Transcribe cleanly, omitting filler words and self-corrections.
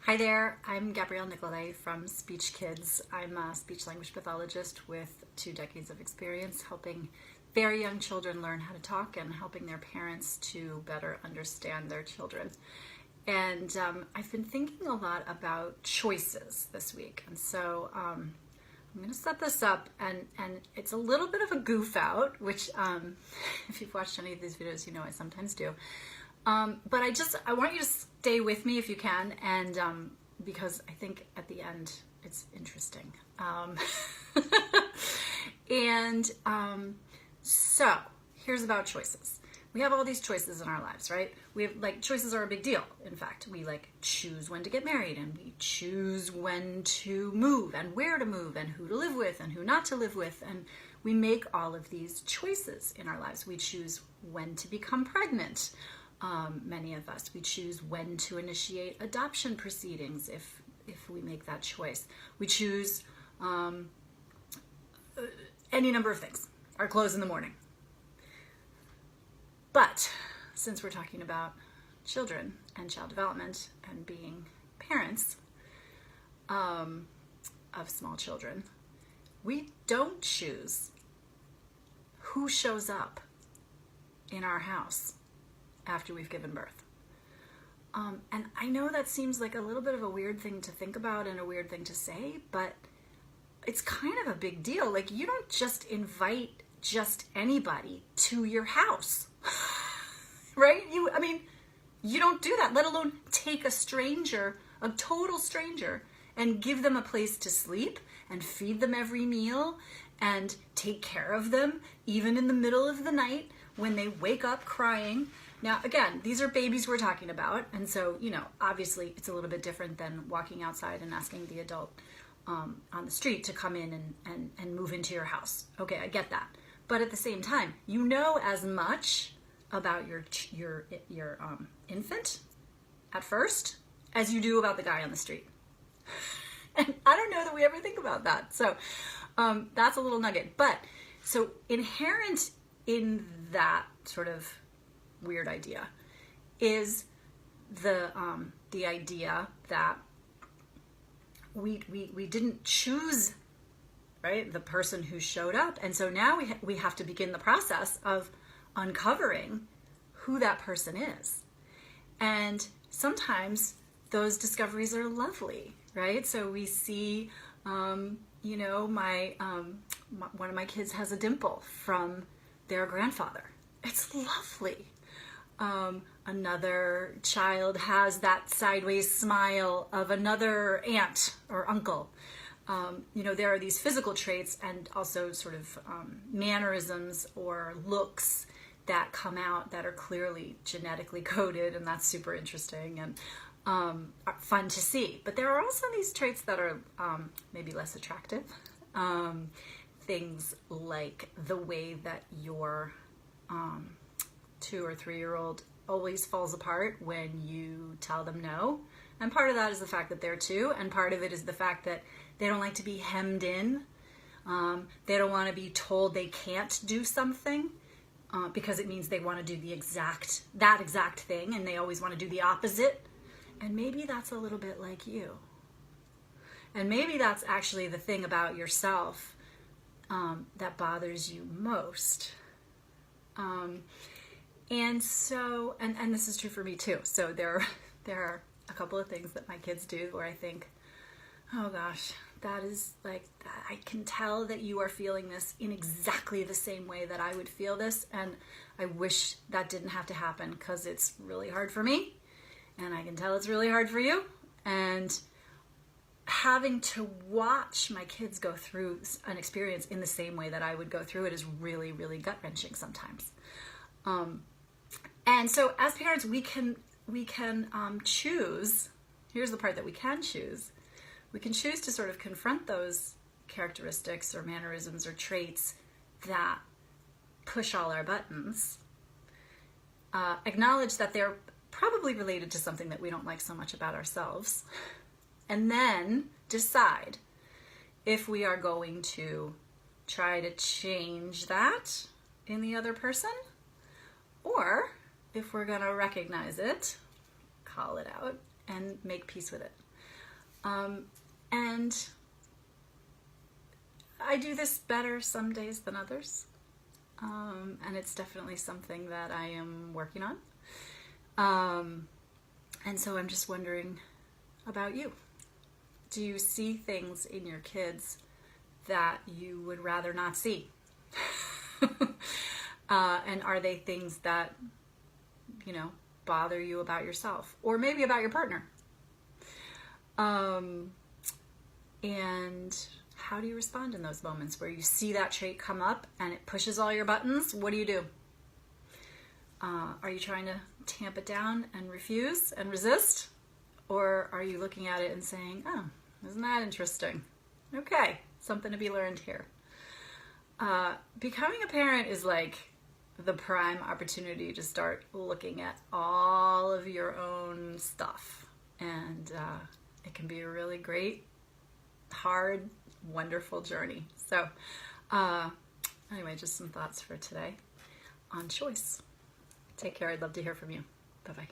Hi there, I'm Gabrielle Nicolay from Speech Kids. I'm a speech language pathologist with 2 decades of experience helping very young children learn how to talk and helping their parents to better understand their children. And I've been thinking a lot about choices this week. And so I'm going to set this up, and it's a little bit of a goof out, which if you've watched any of these videos, you know I sometimes do. But I want you to stay with me if you can, and because I think at the end it's interesting. So here's about choices. We have all these choices in our lives, right? We have choices are a big deal. In fact, we choose when to get married, and we choose when to move and where to move and who to live with and who not to live with. And we make all of these choices in our lives. We choose when to become pregnant. Many of us, we choose when to initiate adoption proceedings if we make that choice. We choose any number of things. Our clothes in the morning. But since we're talking about children and child development and being parents of small children, we don't choose who shows up in our house after we've given birth. And I know that seems like a little bit of a weird thing to think about and a weird thing to say, but it's kind of a big deal. You don't just invite just anybody to your house, right? You don't do that, let alone take a stranger, a total stranger, and give them a place to sleep and feed them every meal and take care of them, even in the middle of the night when they wake up crying. Now, again, these are babies we're talking about, and so, obviously it's a little bit different than walking outside and asking the adult on the street to come in and move into your house. Okay, I get that. But at the same time, you know as much about your infant at first as you do about the guy on the street. And I don't know that we ever think about that. So that's a little nugget. But so inherent in that sort of weird idea is the idea that we didn't choose, right, the person who showed up, and so now we have to begin the process of uncovering who that person is. And sometimes those discoveries are lovely, right? So we see one of my kids has a dimple from their grandfather. It's lovely. Another child has that sideways smile of another aunt or uncle. There are these physical traits and also sort of mannerisms or looks that come out that are clearly genetically coded, and that's super interesting and fun to see. But there are also these traits that are maybe less attractive. Things like the way that your 2 or 3-year-old always falls apart when you tell them no. And part of that is the fact that they're 2, and part of it is the fact that they don't like to be hemmed in. They don't want to be told they can't do something because it means they want to do that exact thing, and they always want to do the opposite. And maybe that's a little bit like you. And maybe that's actually the thing about yourself that bothers you most. And so, and this is true for me too. So there are a couple of things that my kids do where I think, oh gosh, that is I can tell that you are feeling this in exactly the same way that I would feel this. And I wish that didn't have to happen because it's really hard for me. And I can tell it's really hard for you. And having to watch my kids go through an experience in the same way that I would go through it is really, really gut-wrenching sometimes. And so as parents, we can choose. Here's the part that we can choose. We can choose to sort of confront those characteristics or mannerisms or traits that push all our buttons. Acknowledge that they're probably related to something that we don't like so much about ourselves. And then decide if we are going to try to change that in the other person, if we're going to recognize it, call it out, and make peace with it. And I do this better some days than others. And it's definitely something that I am working on. And so I'm just wondering about you. Do you see things in your kids that you would rather not see? And are they things that, bother you about yourself? Or maybe about your partner? And how do you respond in those moments where you see that trait come up and it pushes all your buttons? What do? Are you trying to tamp it down and refuse and resist? Or are you looking at it and saying, oh, isn't that interesting? Okay, something to be learned here. Becoming a parent is like the prime opportunity to start looking at all of your own stuff. And it can be a really great, hard, wonderful journey. So anyway, just some thoughts for today on choice. Take care. I'd love to hear from you. Bye-bye.